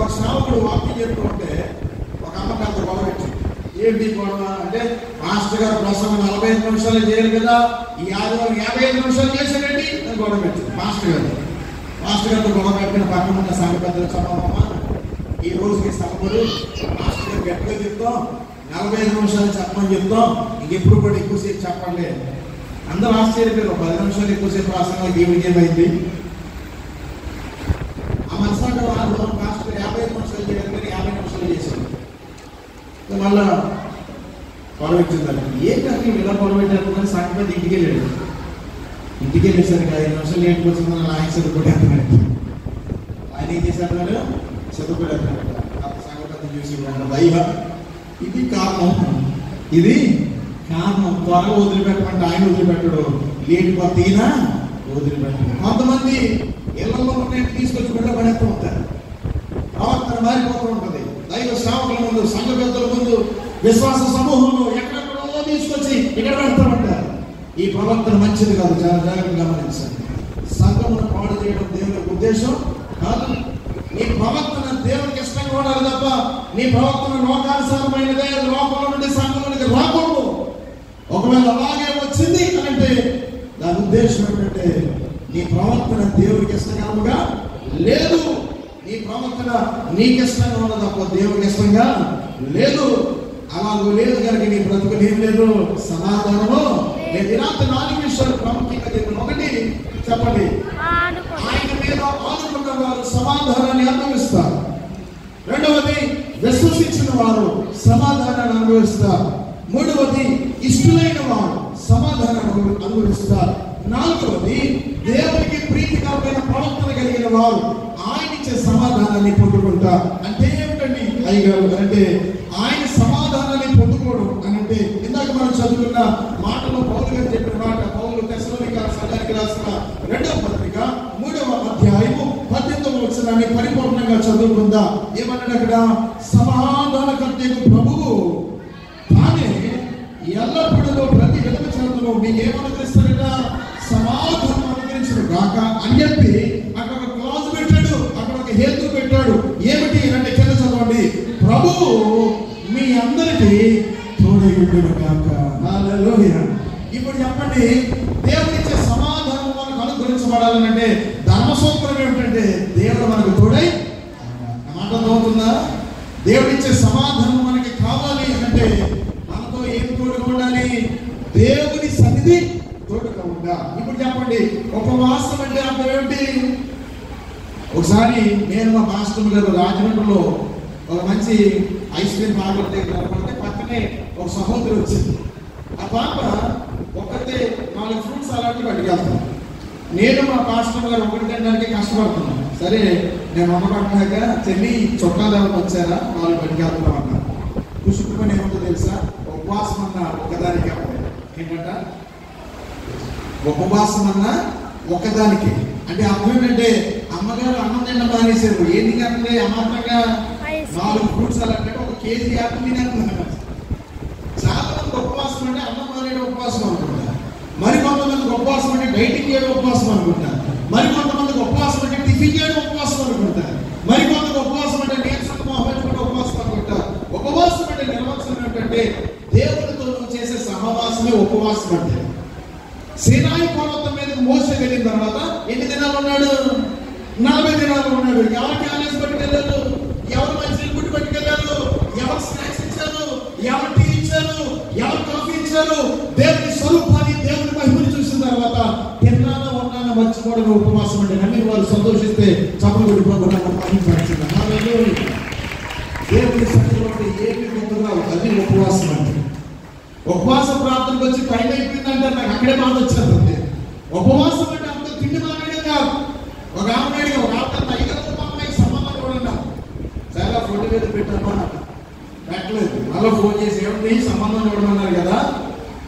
ఒక శ్రావకుడు వాక్యం చెప్తూ ఉంటే ఒక అమ్మకి అంత గొడవ పెట్టింది. ఏంటి గొడవ అంటే, మాస్టర్ గారు ప్రసంగం 45 నిమిషాలు చేయాలి కదా, ఈ ఆదివారం 55 నిమిషాలు చేశాడండి అని గొడవ పెట్టింది మాస్టర్ గారితో గొడవ పెట్టిన పక్కన ఉన్న సంఘ పెద్దలు చెప్పమ్మా, ఈ రోజుకి సభకుడు మాస్టర్ గారికి ఎట్లా చెప్తాం, 45 నిమిషాలు చెప్పమని చెప్తాం, ఇంకెప్పుడు కూడా ఎక్కువసేపు చెప్పండి. అందరూ ఆశ్చర్యపోయారు. 10 నిమిషాలు ఎక్కువసేపు ప్రసంగం దేవుడికి ఏమైంది? ఆ మనసాట వాళ్ళు మాస్టర్ 55 నిమిషాలు చేయడం కానీ 50 నిమిషాలు చేశారు. మళ్ళా పొడవెట్టిందండి. ఏ కానీ ఇలా పొడవెట్టారు సాయంత్రం ఇంటికి వెళ్ళేసరికి 5 నిమిషాలు లేట్ వచ్చిందని ఆయన చదువుకోలేకపోయాడు. ఆయన ఏం చేశాడు? చదువుకోలేకపోయాడు. ఆ సంగతి చూసి దైవ ఇది కారణం త్వరగా వదిలిపెట్టమంటే ఆయన వదిలిపెట్టడు, లేట్ పత్తినా వదిలిపెట్టడు. కొంతమంది ఇళ్లలో తీసుకొచ్చి బిడ్డ పడేస్తూ ఉంటారు. ప్రవర్తన మారిపోతూ ఉంటుంది. దైవ సేవకుల ముందు, సంఘ పెద్దల ముందు, విశ్వాస సమూహంలో ఎక్కడెక్కడో తీసుకొచ్చి ఇక్కడ పెడతామంటారు. ఈ ప్రవర్తన మంచిది కాదు. చాలా జాగ్రత్తగా గమనించండి. సంఘమును పాడు చేయడం దేవుని ఉద్దేశం కాదు. నీ ప్రవర్తన దేవునికి ఇష్టంగా ఉండాలి తప్ప నీ ప్రవర్తన లోకానుసారమైనదే లోకంలో నుండి సంఘంలోనికి రాకూడదు. ఒకవేళ అలాగే వచ్చింది అంటే దాని ఉద్దేశం ఏంటంటే నీ ప్రవర్తన దేవుడికి ఇష్టంగా లేదు. నీ ప్రవర్తన నీకు ఇష్టంగా ఉన్నది తప్ప దేవుడికి ఇష్టంగా లేదు. అలాగూ లేదు కనుక నీ బ్రతుకులు ఏం లేదు, సమాధానము లేదు. ఇలాంటి 4 విషయాలు ప్రాముఖ్యంగా చెప్పిన. ఒకటి చెప్పండి, ఆయన మీద ఆనుకున్న వారు సమాధానాన్ని అనుభవిస్తారు. రెండవది, విశ్వసించిన వారు సమాధానాన్ని అనుభవిస్తారు. మూడవది, ఇష్టమైన వారు సమాధానాన్ని అనుభవిస్తారు. నాలుగవది, దేవునికి ప్రీతికరమైన ప్రవర్తన కలిగిన వారు ఆయన ఇచ్చే సమాధానాన్ని పొందుకుంటారు. అంటే ఏమిటండి అయ్యగారు అంటే ఆయన సమాధానాన్ని పొందుకోవడం అని అంటే ఇందాక మనం చదువుకున్న మాటలో పౌలు గారు చెప్పిన మాట, పౌలు తెస్సలోనిక సంఘానికి రాసిన 2వ పత్రిక 3వ అధ్యాయము 18వ వచనాన్ని పరిపూర్ణంగా చదువుకుందా. ఏమన్నాడు అక్కడ? సమాధానకర్తయగు ప్రభువు తానే ఎల్లప్పుడూ ప్రతి విధమ చదువులో మీకు ఏమనుగ్రహిస్తారట? సమాధానం అనుగ్రహించడు గాక అని చెప్పి అక్కడ ఒక క్లాజ్ పెట్టాడు, అక్కడ ఒక హేతు పెట్టాడు. ఏమిటి అంటే కింద చదవండి, ప్రభువు మీ అందరికీ తోడయుండును గాక. హల్లెలూయా. ఇప్పుడు చెప్పండి, దేవుడిచ్చే సమాధానం మనకు అనుగ్రహించబడాలంటే ధర్మసూత్రం ఏమిటంటే దేవుడు మనకు తోడై మాట అవుతుందా? దేవుడిచ్చే సమాధానం మనకి కావాలి అంటే మనతో ఏం తోడుగా ఉండాలి? దేవుని సన్నిధి తోడుగా ఉండాలి. ఇప్పుడు చెప్పండి, ఉపవాసం అంటే అర్థం ఏమిటి? ఒకసారి నేను మా మాస్టర్ గారు రాజమండ్రిలో ఒక మంచి ఐస్ క్రీమ్ పార్లర్ దగ్గర పక్కనే ఒక సహోదరి వచ్చింది. ఆ పాప ఒకటే 4 ఫ్రూట్స్ అలాంటివి పట్టుకెళ్తాను. నేను మా మాస్టర్ గారు ఒకటి తినడానికి కష్టపడుతున్నాను. సరే నేను అమ్మబడ్డాక చెల్లి చుట్టాలు ఎవరు వచ్చారా 4 పట్టుకెళ్తున్నాం అన్నా. పుష్పమని ఏముందో తెలుసా? ఉపవాసం అన్న ఒకదానికి ఏంటంట? ఉపవాసం అన్న ఒకదానికి అంటే అర్థం ఏంటంటే అమ్మగారు అన్నం తినడం మానేశారు. ఏంటి కంటే అమాత్రంగా 4 ఫ్రూట్స్ అలాంటి 1 కేజీ యాపిల్ తినేస్తున్నారు. చాలా మంది ఉపవాసం అంటే అన్నం మానేయడం ఉపవాసం అనుకుంటారు. మరికొంతమందికి ఉపవాసం అంటే డైటింగ్ చేయడం ఉపవాసం అనుకుంటారు. మరికొంతమందికి ఉపవాసం అంటే టిఫిన్ చేయడం ఉపవాసం అనుకుంటారు. మరికొంతమందికి ఉపవాసం అంటే నీరసంగా మొహపెట్టుకుంటే ఉపవాసం అనుకుంటారు. ఉపవాసం అంటే నిర్వచనం ఏంటంటే దేవుడితో చేసే సహవాసమే ఉపవాసం అంటే. సీనాయి పర్వతం మీదకి మోసే వెళ్ళిన తర్వాత ఎన్ని దినాలు ఉన్నాడు? 40 దినాలు ఉన్నాడు. ఎవరు క్యాలేజ్ పట్టుకెళ్ళారు? ఎవరు మంచి గుడ్డు పట్టుకెళ్ళారు? ఎవరు స్నాక్స్ ఇచ్చారు? ఎవరు టీ ఇచ్చారు? ఎవరు కాఫీ ఇచ్చారు? దేవుని స్వరూపాన్ని, దేవుని మహిమని చూసిన తర్వాత తిన్నానా ఉన్నానా మర్చిపోవడం ఉపవాసం అంటే. నమ్మిన వారు సంతోషిస్తే చప్పలు కొట్టుకోకుండా దేవుని సన్నిధిలో ఏమి ముందుగా అది ఉపవాసం అంటే. ఉపవాస ప్రార్థనకు వచ్చి టైం అయిపోయిందంటే నాకు అక్కడే బాధ వచ్చేది. ఉపవాసం అంటే అంత తిండి మానేయడం కాదు. ఒక ఆమెడిగా ఒక ఆమె అయ్యగారు సంబంధం కూడా చాలా ఫోటో మీద పెట్టామా పెట్టలేదు. మళ్ళీ ఫోన్ చేసి ఏమిటి సంబంధం చూడమన్నారు కదా,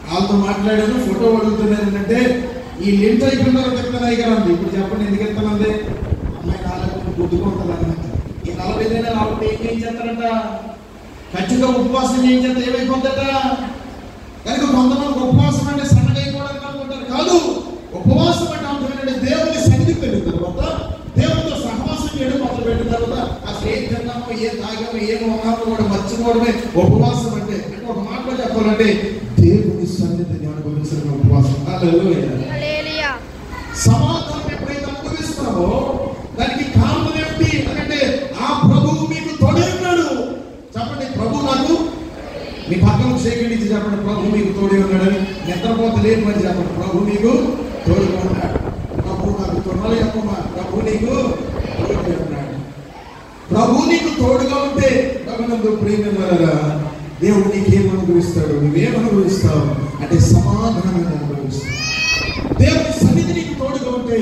వాళ్ళతో మాట్లాడాను. ఫోటో అడుగుతున్నారు ఏంటంటే ఈ లింట్ అయిపోయిన తర్వాత అయ్యగారు అంది. ఇప్పుడు చెప్పండి ఎందుకు ఎత్తానండి? అమ్మాయి 4 గుర్తుకుంటుంది. ఈ 40 దినాలు ఆవిడ ఏం చేస్తారంట? ఖచ్చితంగా ఉపవాసం ఏం చేస్తే ఏమైపోతుందట? కనుక కొంతమంది ఉపవాసం అంటే సన్నగా అయిపోవడానికి అనుకుంటారు. కాదు, ఉపవాసం అంటే అర్థం ఏంటంటే దేవుని సన్నిధికి వెళ్ళిన తర్వాత దేవునితో సహవాసం పెట్టిన తర్వాత అసలు ఏం తిన్నామో ఏం తాగామో ఏమో ఉన్నామో కూడా మర్చిపోవడమే ఉపవాసం అంటే. అంటే ఒక మాటలో చెప్పాలంటే దేవుని సన్నిధిని అనుభవించడం ఉపవాసం. హల్లెలూయా. సమాధానం ఎప్పుడైతే అనుభవిస్తున్నామో దానికి కారణం ఏమిటి అంటే ఆ ప్రభువు మీకు తోడే ఉన్నాడు. చెప్పండి, ప్రభు నాకు. మీ పక్కన సేకరించి చెప్పండి, ప్రభు మీకు తోడే ఉన్నాడని. నిద్రపోతే లేదు మరి చెప్పండి, ప్రభు మీకు తోడుగా ఉన్నాడు. ప్రభు నాకు తొడలు చెప్పమా, ప్రభు నీకు తోడుగా ఉన్నాడు. ప్రభు నీకు తోడుగా ఉంటే ప్రభునందు ప్రియమైన దేవుడు నీకేం అనుభవిస్తాడు? నువ్వేం అనుభవిస్తావు అంటే సమాధానాన్ని అనుభవిస్తావు. దేవుని సన్నిధి నీకు తోడుగా ఉంటే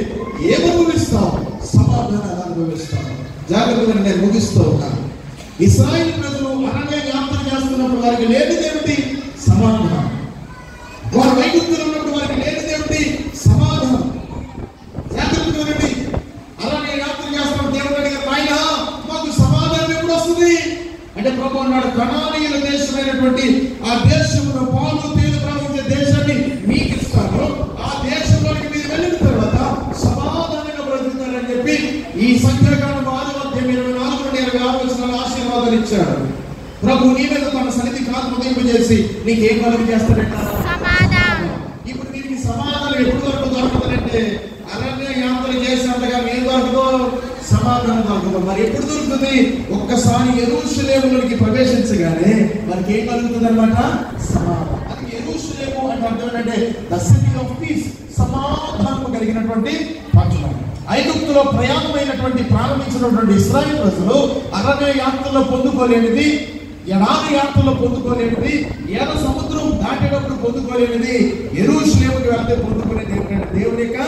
ఏం అనుభవిస్తావు? సమాధానాన్ని అనుభవిస్తావు. జాగ్రత్తగా నేను ముగిస్తూ ఉన్నాను. ఇశ్రాయేలు ప్రజలు అరణ్య యాత్ర చేస్తున్నప్పుడు వారికి లేనిదేమిటి? సమాధానం. వారు ఐగుప్తులో ఉన్నప్పుడు వారికి లేనిదేమిటి? సమాధానం. జాగ్రత్తగా వినండి. అరణ్య యాత్ర చేస్తున్నప్పుడు దేవుడు అడిగారు, ఆయన మాకు సమాధానం ఎప్పుడు వస్తుంది అంటే ప్రభు అన్నాడు, కనానీయుల దేశమైనటువంటి ఆ దేశంలో పాలు తేనె ప్రవహించే దేశాన్ని మీకు ఇస్తాను. ఆ దేశంలోకి మీరు వెళ్ళిన తర్వాత సమాధానంగా బ్రతుకుతారని చెప్పి ఈ సంఖ్యాకాండం 6:24 నుండి 26 వచనాల ఆశీర్వాదాలు ఇచ్చాడు. ప్రభు నీ మీద తన సన్నిధి కాదు ఉదయింపజేసి నీకేం కలుగు చేస్తాడంట? సమాధానం. ఇప్పుడు దీనికి సమాధానం ఎప్పుడు దొరుకుతుందంటే అరణ్య యాత్ర చేసినంతగా ఏం దొరకదు? సమాధానం దొరకదు. మరి ఎప్పుడు దొరుకుతుంది? ఒక్కసారి యెరూషలేములోకి ప్రవేశించగానే మనకి ఏం కలుగుతుంది అనమాట? సమాధానం. అది యెరూషలేము అంటే అర్థం ఏంటంటే ద సిటీ ఆఫ్ పీస్, సమాధానం కలిగినటువంటి పట్టణం. ఐగుప్తులో ప్రయాణమైనటువంటి ప్రారంభించినటువంటి ఇశ్రాయేలు ప్రజలు అరణ్య యాత్రలో పొందుకోలేనిది, ఎడారి యాత్రలో పొందుకోలేనిది, ఎర్ర సముద్రం దాటేటప్పుడు పొందుకోలేనిది, యెరూషలేముకి వెళ్తే పొందుకునేది ఏంటంటే దేవుని యొక్క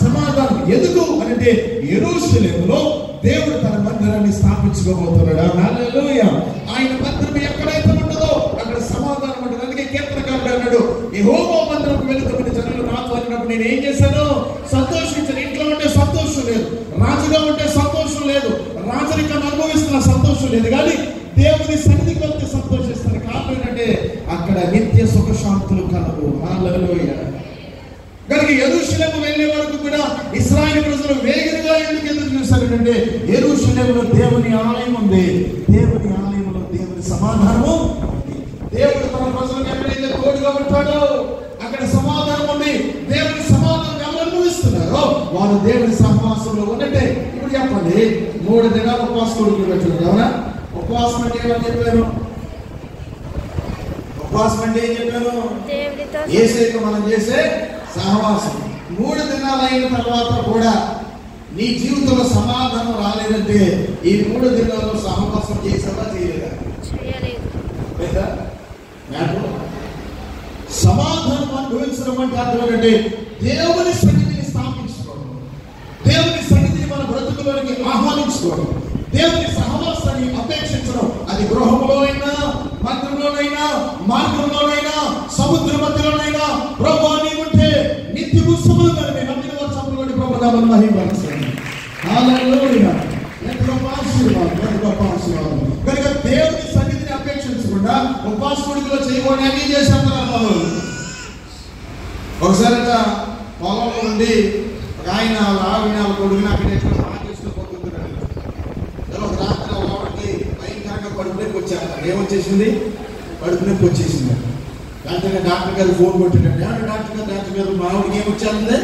సమాధానం. ఎందుకు అంటే యెరూషలేములో దేవుడు తన మందిరాన్ని స్థాపించుకోబోతున్నాడు. హల్లెలూయా. ఆయన మందిరం ఎక్కడైతే ఉంటుందో అక్కడ సమాధానం ఉంటుంది. అందుకే కీర్తనకారుడు అన్నాడు, యెహోవా మందిరంకు వెళుతున్న జనులు నాతో అన్నప్పుడు నేను ఏం చేశాను? సంతోషించాను. ఇంట్లో ఉంటే సంతోషం లేదు, రాజుగా ఉంటే సంతోషం లేదు, రాజరికాన్ని అనుభవిస్తున్న సంతోషం లేదు, కానీ దేవుని సన్నిధికి వెళ్తే సంతోషిస్తారు. కారణం ఏంటంటే అక్కడ నిత్య సుఖశాంతులు కలవు. హల్లెలూయా. కనుక యెరూషలేము వెళ్ళే వరకు కూడా ఇశ్రాయేలు ప్రజలు వేగంగా ఎదురు చూశారంటే యెరూషలేములో దేవుని ఆలయం ఉంది. దేవుని ఆలయంలో దేవుని సమాధానము. దేవుడు తన ప్రజలకు ఎక్కడైతే తోడుగా ఉంటాడో అక్కడ సమాధానం ఉంది. దేవుని సమాధానం ఎవరు అనుభవిస్తున్నారో వారు దేవుని సహవాసంలో ఉన్నట్టే. ఇప్పుడు చెప్పండి, 3 దినాలు ఉపవాసం పెట్టారు. అవునా? ఉపవాసం అంటే ఏమని చెప్పాను? ఉపవాసం అంటే ఏం చెప్పాను? యేసుతో మనం చేసే సహవాసం. 3 దినాలు అయిన తర్వాత కూడా నీ జీవితంలో సమాధానం రాలేదంటే ఈ 3 దినాల్లో సహవాసం చేసావా చేయలేదా? లేదా? సమాధానం అనుభవించడం అంటే అర్థం ఏంటంటే దేవుని సన్నిధిని స్థాపించుకోవడం, దేవుని సన్నిధిని మన బ్రతుకులోనికి ఆహ్వానించుకోవడం, దేవుని సహవాసాన్ని అపేక్షించడం. అది గృహంలోనైనా, మందిరంలోనైనా, మార్గంలోనైనా, సముద్ర మధ్యలోనైనా ప్రభువా నీవుంటే నిత్యము సమాధానమే. నమ్మిన వారు చప్పట్లతోటి ప్రభువు నామమున మహిమపరచండి. హల్లెలూయా. ఎంత గొప్ప ఆశీర్వాదం, ఎంత గొప్ప ఆశీర్వాదం. కనుక దేవుని సన్నిధిని అపేక్షించకుండా ఉపవాసకుడిలో చేయకూడదు అన్నీ చేసేస్తున్నారు. ఒకసారి పొలంలో నుండి ఒక ఆయన ఆవిడ కొడుకుని అక్కడ పోతున్నాడు. ఒక రాత్రి ఒకటి భయంకరంగా కడుపులోకి వచ్చారు. ఏమొచ్చేసింది? కడుపులోకి వచ్చేసింది. వెంటనే డాక్టర్ గారు ఫోన్ కొట్టాడండి. డాక్టర్ గారు మా ఆవిడకి ఏమొచ్చారంటే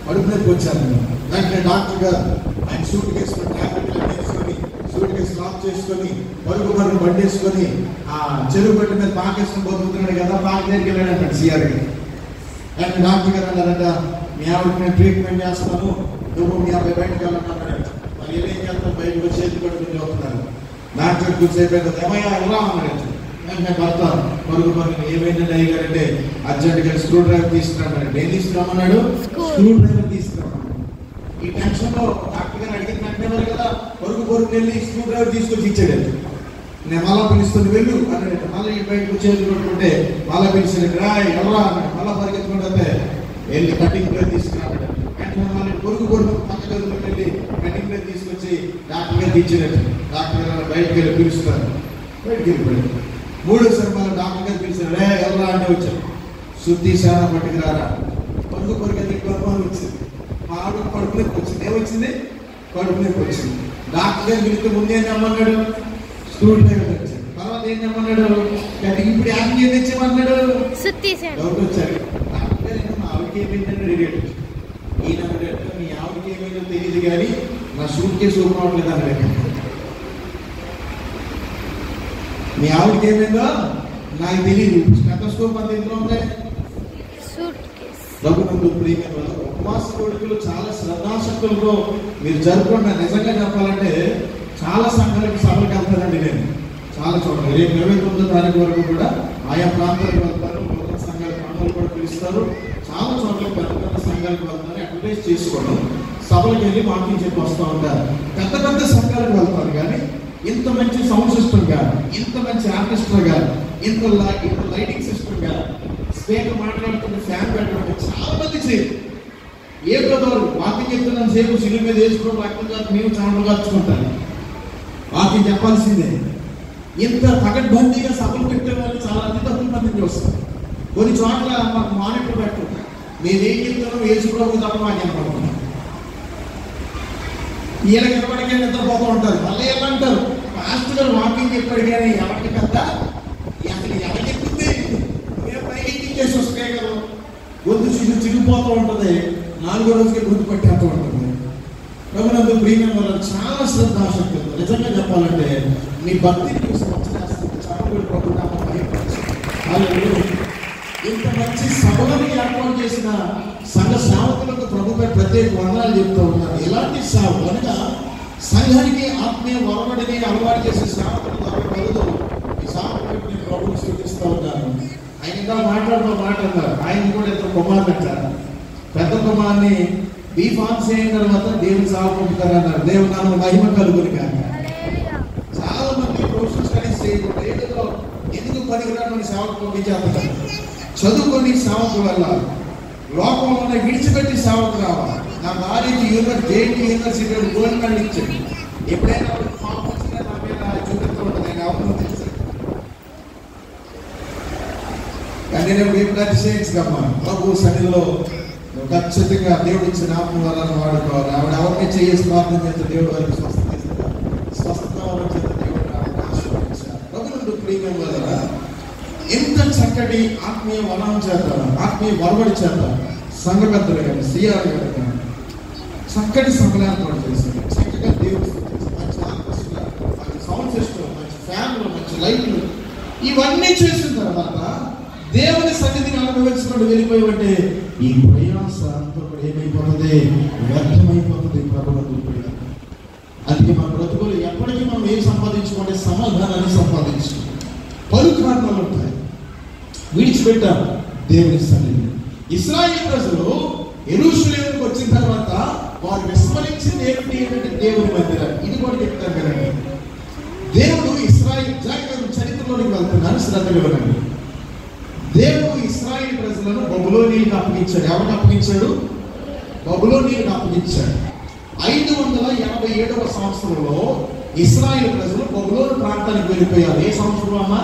కడుపులోకి వచ్చారు. వెంటనే డాక్టర్ గారు ఆయన సూట్ కేసుకొని ట్యాబ్లెట్లు వేసుకొని సూట్ కేసు లాక్ చేసుకొని పరుగు బండి వేసుకొని ఆ చెరువు గడ్డ మీద పాకేసుకొని పోతున్నాడు కదా. పాక దగ్గరికి వెళ్ళాడంట సిఆర్కి. వెంటనే డాక్టర్ గారు అన్నారంట, మీ ఆవిడకి నేను ట్రీట్మెంట్ చేస్తాను, నువ్వు మీ అబ్బాయి బయటకు వెళ్ళమన్నాడు. మరి ఏం చేస్తాను? బయటకు వచ్చి చేతి పట్టుకుని వస్తున్నారు. డాక్టర్ కూర్చోపోయింది, ఏమయ్యా ఎలా అన్నాడు. వెంటనే భర్త పరుగు ఏమైందండి అయ్యారంటే అర్జెంట్గా స్క్రూ డ్రైవర్ తీసుకురామన్నాడు. ఏం తీసుకురామన్నాడు? Screw driver తీసుకురామన్నాడు. ఈ టెన్షన్ లో డాక్టర్ గారు అడిగిన వెంటనే కదా పరుగు వెళ్ళి స్క్రూ డ్రైవర్ తీసుకొచ్చి ఇచ్చాడు. నేను మళ్ళా పిలుస్తుంది వెళ్ళు అన్నాడు. మళ్ళీ బయటకు చేతులు కొట్టుకుంటే మళ్ళా పిలిచాడు. ఎవరా అన్నాడు. మళ్ళా పరిగెత్తుకుంటే వెళ్ళి కటింగ్ ప్లేట్ తీసుకున్నాడు. వెంటనే మళ్ళీ పొరుగు పక్క గదులకు వెళ్ళి కటింగ్ ప్లేట్ తీసుకొచ్చి డాక్టర్ గారు ఇచ్చినట్టు. డాక్టర్ గారు బయటకు వెళ్ళి పిలుస్తున్నారు. బయటకు వెళ్ళిపోయాడు. 3సారి మళ్ళీ డాక్టర్ గారు పిలిచాడు. ఎవరా అంటే వచ్చాడు. శుద్ధి శాన పట్టుకురారా. పొరుగు వచ్చింది. మా ఆవిడ కడుపులోకి వచ్చింది. ఏమొచ్చింది? కడుపులోకి వచ్చింది. డాక్టర్ గారు పిలిస్తే ముందు ఏం తెమ్మన్నాడు? స్క్రూ డ్రైవర్ తెచ్చాడు. తర్వాత ఏం తెమ్మన్నాడు? ఇప్పుడు యాక్ట్ ఏం తెచ్చామన్నాడు? డౌట్ వచ్చాడు. డాక్టర్ గారు మా ఆవిడకి ఏమైందని అడిగాడు. ఈయన అడిగాడు, మీ ఆవిడకి ఏమైందో తెలియదు కానీ నా సూట్ కేసు ఓపెన్ అవ్వట్లేదు అన్నాడు. మీ ఆవిడకి ఏమైందో నాకు తెలియదు. స్టెథోస్కోప్ అంత ఇంట్లో ఉంటే ప్రభునందు ప్రియమైన వల్ల ఉపవాస కోరికలు చాలా శ్రద్ధాశక్తులతో మీరు జరుపుకుంటా. నిజంగా చెప్పాలంటే చాలా సంఘాలకు సభలకు వెళ్తానండి నేను. చాలా చోట్ల రేపు 29వ తారీఖు వరకు కూడా ఆయా ప్రాంతాలకు వెళ్తారు. నూతన సంఘాల ప్రాంతాలు కూడా పిలుస్తారు. చాలా చోట్ల పెద్ద పెద్ద సంఘాలకు వెళ్తారు. అడ్వర్టైజ్ చేసుకోవడం, సభలకు వెళ్ళి వాకింగ్ చెప్పి వస్తూ ఉంటారు. పెద్ద పెద్ద సంఘాలకు వెళ్తారు. కానీ ఇంత మంచి సౌండ్ సిస్టమ్ కానీ, ఇంత మంచి ఆర్కెస్ట్రా కానీ, ఇంత లైటింగ్ సిస్టమ్ కానీ, స్పీకర్ మాట్లాడుతున్న ఫ్యాన్ పెట్టడం చాలా మంది చేయరు. ఏ బ్రదర్ వాకింగ్ చెప్తున్నాను సేపు సిలువ మీద వేసుకోవడం వాక్యం కాదు, మేము చాలా కాచుకుంటాను. వాకింగ్ చెప్పాల్సిందే. ఇంత పకడ్బందీగా సభలు పెట్టే వాళ్ళు చాలా అతి తక్కువ మందికి వస్తారు. కొన్ని చోట్ల మాకు మానిటర్ పెట్టుకుంటాం. మేమేం చెప్తున్నాం వేసుకోవడం తప్ప మాకు కనపడుతున్నాం. ఈయన కనపడికే నిద్రపోతూ ఉంటారు. మళ్ళీ ఏమంటారు, పాస్టర్ గారు వాకింగ్ చెప్పాడు కానీ ఎవరికి కదా అసలు ఎవరు చెప్తుంది? మేము పైకి చేసి వస్తే కదా గొంతు చిరిగిపోతూ ఉంటుంది. 4వ రోజుకి గొంతు పట్టేస్తూ ఉంటుంది. ప్రభునందు ప్రియమైన వాళ్ళు చాలా శ్రద్ధాశక్తి. నిజంగా చెప్పాలంటే మీ భక్తిని చూసి చాలా ఇంత మంచి సభలను ఏర్పాటు చేసిన సంఘ సేవకులకు ప్రభుపై ప్రత్యేక వందనాలు చెప్తూ ఉన్నారు. ఎలాంటి సేవ కనుక సంఘానికి ఆత్మీయ వరవడిని అలవాటు చేసే సేవకులు కలదు. ఈ సేవకులకు నేను ప్రభుత్వం స్థుతిస్తూ ఉన్నాను. ఆయన ఇంకా మాట్లాడుతున్నారు. ఆయన కూడా ఇద్దరు కుమారులు అంటారు. పెద్ద కుమార్ని బీఫామ్ చేయని తర్వాత దేవుని సేవ పంపుతారన్నారు. దేవుని నామ మహిమ కలుగుని కానీ చాలా మంది ప్రొఫెషనల్ స్టడీస్ చేయకుండా ఏదో ఎందుకు పనికిరాని సేవకు పంపించేస్తారు. చదువుకొని సేవకు వెళ్ళాలి. లోకంలో విడిచిపెట్టి సేవకు రావాలి. నా భార్యకి యూనివర్సిటీ గోల్డ్ మెడల్ ఇచ్చాడు. ఎప్పుడైనా పాపం వచ్చినా నా మీద చూపిస్తూ ఉంటుంది. నేను అవసరం తెలుసు కానీ నేను ఎప్పుడు అతిశయించగమ్మా ప్రభు సన్నిధిలో ఖచ్చితంగా దేవుడు ఇచ్చిన ఆత్మ వల్ల వాడుకోవాలి. ఆవిడ ఎవరిని చేసి ప్రార్థన చేస్తే దేవుడు వారికి స్వస్థత చేత దేవుడు ఆశీర్వదించారు. ప్రభునందు ప్రియమైన వల్ల ఎంత చక్కటి ఆత్మీయ వనం చేద్దాం, ఆత్మీయ వరవడి చేద్దాం. సంఘ పెద్దలు కానీ సిఆర్ గారు కానీ చక్కటి సభలు ఏర్పాటు చేశారు. చక్కగా దేవుడు మంచి ఆర్కెస్ట్రా, మంచి సౌండ్ సిస్టమ్, మంచి ఫ్యాన్లు, మంచి లైట్లు ఇవన్నీ చేసిన తర్వాత దేవుని సన్నిధిని అనుభవించుకుంటూ వెళ్ళిపోయామంటే ఈ ప్రయాస అంతా కూడా ఏమైపోతుంది? వ్యర్థమైపోతుంది. ప్రభుత్వం అందుకే మన బ్రతుకులు ఎప్పటికీ మనం ఏం సంపాదించుకుంటే సమాధానాన్ని సంపాదించుకుంటాం. పలు కారణాలు ఉంటాయి. విడిచిపెట్టారు దేవుని సన్నిధిని. ఇశ్రాయేలు ప్రజలు యెరూషలేముకు వచ్చిన తర్వాత వారు విస్మరించింది ఏంటంటే దేవుని మందిరాన్ని. ఇది కూడా చెప్తారు కదండి. దేవుడు ఇశ్రాయేలు జాగ్రత్త చరిత్రలోనికి వెళ్తున్నారు. శ్రద్ధగా వినండి. దేవుడు ఇశ్రాయేలు ప్రజలను బబులోనీయులకు అప్పగించాడు. ఎవరికి అప్పగించాడు? బబులోనీయులకు అప్పగించాడు. 587వ సంవత్సరంలో ఇశ్రాయేలు ప్రజలు బబులోను ప్రాంతానికి వెళ్ళిపోయారు. ఏ సంవత్సరంలో అమ్మా?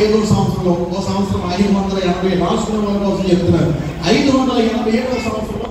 ఏదో సంవత్సరంలో. ఓ సంవత్సరం 580 రాసుకున్న వాళ్ళ కోసం చెప్తున్నారు. 587వ సంవత్సరంలో